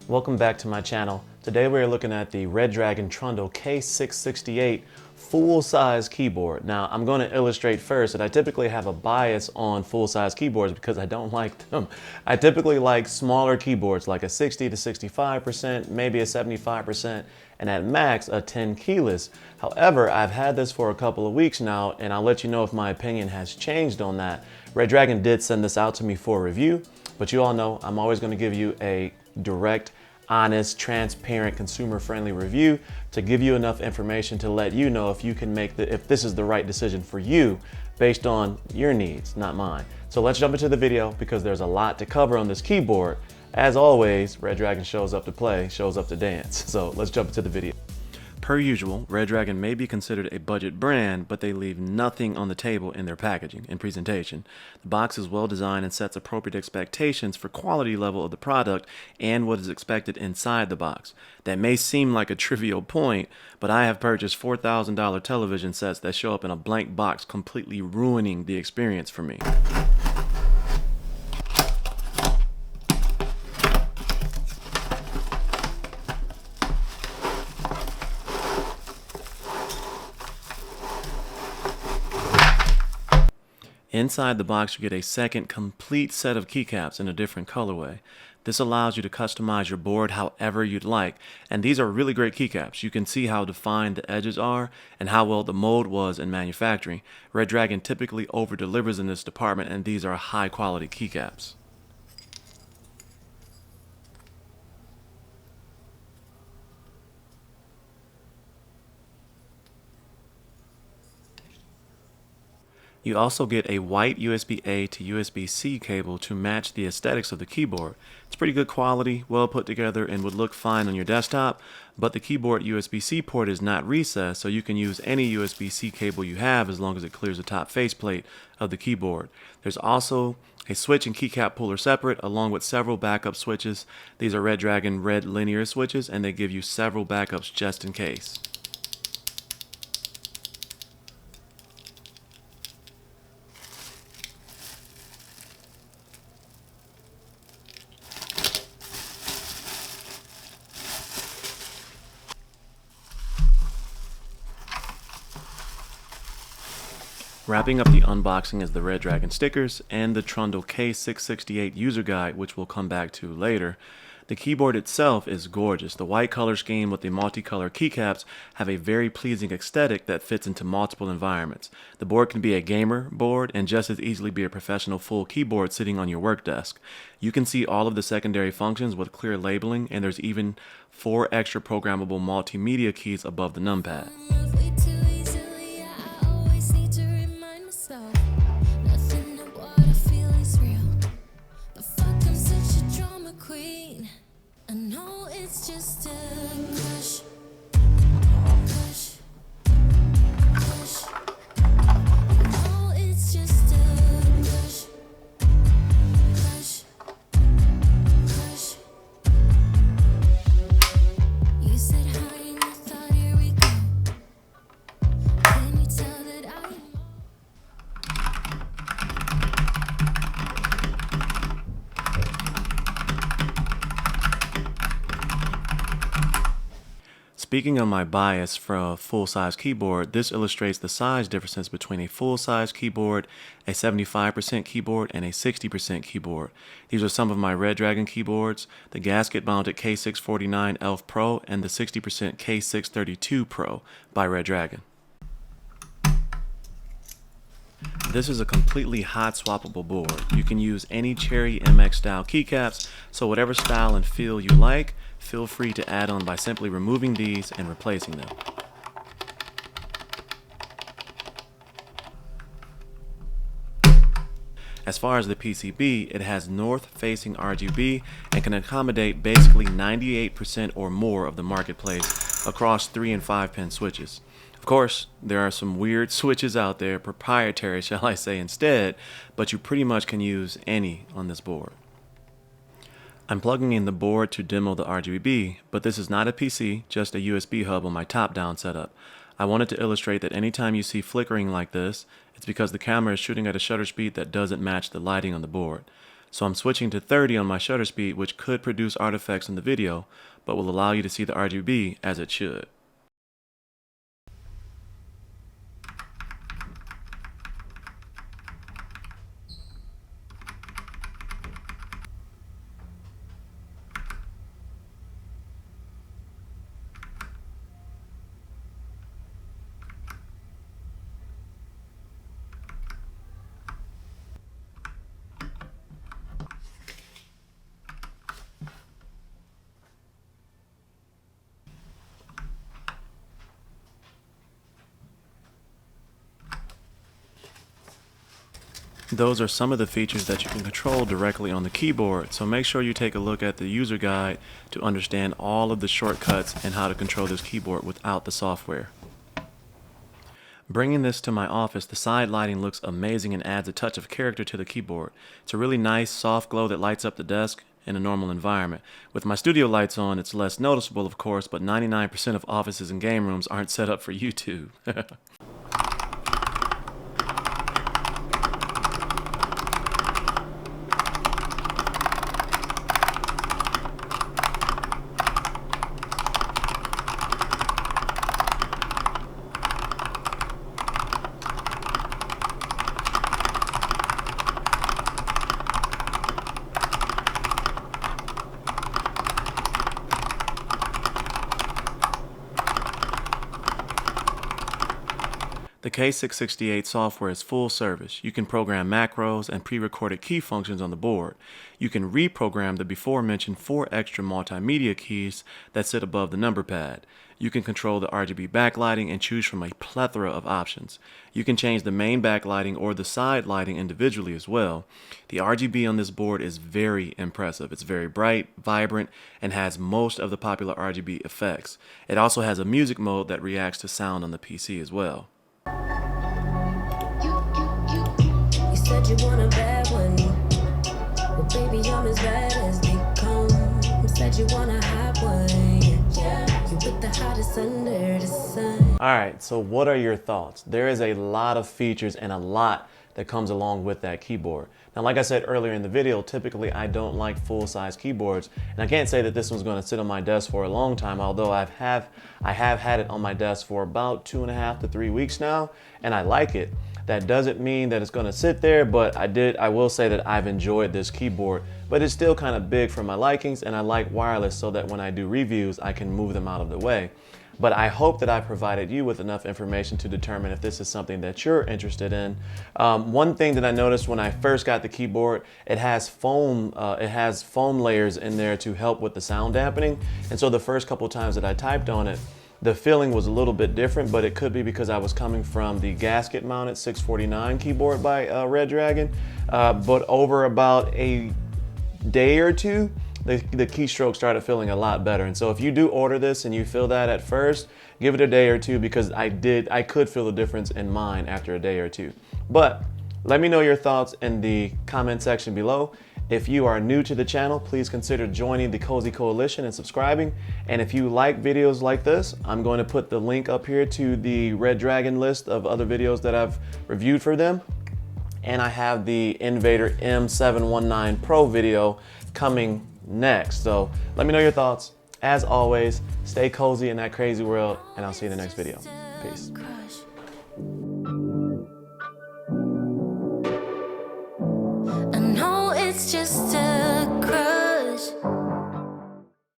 Welcome back to my channel. Today we're looking at the Redragon K668 full-size keyboard. Now I'm going to illustrate first that I typically have a bias on full-size keyboards because I don't like them. I typically like smaller keyboards like a 60 to 65%, maybe a 75%, and at max a 10 keyless. However, I've had this for a couple of weeks now and I'll let you know if my opinion has changed on that. Redragon did send this out to me for review, but you all know I'm always going to give you a direct, honest, transparent, consumer-friendly review to give you enough information to let you know if you can make if this is the right decision for you based on your needs, not mine. So let's jump into the video because there's a lot to cover on this keyboard. As always, Redragon shows up to play, shows up to dance. So let's jump into the video. Per usual, Redragon may be considered a budget brand, but they leave nothing on the table in their packaging and presentation. The box is well designed and sets appropriate expectations for quality level of the product and what is expected inside the box. That may seem like a trivial point, but I have purchased $4,000 television sets that show up in a blank box, completely ruining the experience for me. Inside the box, you get a second complete set of keycaps in a different colorway. This allows you to customize your board however you'd like, and these are really great keycaps. You can see how defined the edges are and how well the mold was in manufacturing. Redragon typically over-delivers in this department, and these are high-quality keycaps. You also get a white USB-A to USB-C cable to match the aesthetics of the keyboard. It's pretty good quality, well put together, and would look fine on your desktop, but the keyboard USB-C port is not recessed, so you can use any USB-C cable you have as long as it clears the top faceplate of the keyboard. There's also a switch and keycap puller separate, along with several backup switches. These are Redragon red linear switches, and they give you several backups just in case. Wrapping up the unboxing is the Redragon stickers and the Redragon K668 user guide, which we'll come back to later. The keyboard itself is gorgeous. The white color scheme with the multicolor keycaps have a very pleasing aesthetic that fits into multiple environments. The board can be a gamer board and just as easily be a professional full keyboard sitting on your work desk. You can see all of the secondary functions with clear labeling, and there's even 4 extra programmable multimedia keys above the numpad. Speaking of my bias for a full-size keyboard, this illustrates the size differences between a full-size keyboard, a 75% keyboard, and a 60% keyboard. These are some of my Redragon keyboards, the gasket-mounted K649 ELF Pro and the 60% K632 Pro by Redragon. This is a completely hot-swappable board. You can use any Cherry MX style keycaps, so whatever style and feel you like, feel free to add on by simply removing these and replacing them. As far as the PCB, it has north-facing RGB and can accommodate basically 98% or more of the marketplace across 3 and 5 pin switches. Of course, there are some weird switches out there, proprietary shall I say instead, but you pretty much can use any on this board. I'm plugging in the board to demo the RGB, but this is not a PC, just a USB hub on my top-down setup. I wanted to illustrate that anytime you see flickering like this, it's because the camera is shooting at a shutter speed that doesn't match the lighting on the board. So I'm switching to 30 on my shutter speed, which could produce artifacts in the video, but will allow you to see the RGB as it should. Those are some of the features that you can control directly on the keyboard, so make sure you take a look at the user guide to understand all of the shortcuts and how to control this keyboard without the software. Bringing this to my office, the side lighting looks amazing and adds a touch of character to the keyboard. It's a really nice soft glow that lights up the desk in a normal environment. With my studio lights on, it's less noticeable of course, but 99% of offices and game rooms aren't set up for YouTube. The K668 software is full service. You can program macros and pre-recorded key functions on the board. You can reprogram the before mentioned 4 extra multimedia keys that sit above the number pad. You can control the RGB backlighting and choose from a plethora of options. You can change the main backlighting or the side lighting individually as well. The RGB on this board is very impressive. It's very bright, vibrant, and has most of the popular RGB effects. It also has a music mode that reacts to sound on the PC as well. You said you want a bad one. Well, baby, I'm as bad as they come. Said you want a hot one. Yeah, you put the hottest under the sun. Alright, so what are your thoughts? There is a lot of features and a lot that comes along with that keyboard. Now, like I said earlier in the video, typically I don't like full-size keyboards, and I can't say that this one's going to sit on my desk for a long time, although I have had it on my desk for about 2.5 to 3 weeks now, and I like it. That doesn't mean that it's going to sit there, but I will say that I've enjoyed this keyboard, but it's still kind of big for my likings, and I like wireless so that when I do reviews, I can move them out of the way. But I hope that I provided you with enough information to determine if this is something that you're interested in. One thing that I noticed when I first got the keyboard, it has foam layers in there to help with the sound dampening. And so the first couple times that I typed on it, the feeling was a little bit different, but it could be because I was coming from the gasket mounted 649 keyboard by Redragon. But over about a day or two, the keystroke started feeling a lot better. And so if you do order this and you feel that at first, give it a day or two, because I could feel the difference in mine after a day or two. But let me know your thoughts in the comment section below. If you are new to the channel, please consider joining the Cozy Coalition and subscribing. And if you like videos like this, I'm going to put the link up here to the Redragon list of other videos that I've reviewed for them. And I have the Invader M719 Pro video coming next. So let me know your thoughts. As always, stay cozy in that crazy world, and I'll see you in the next video. Peace. I know it's just a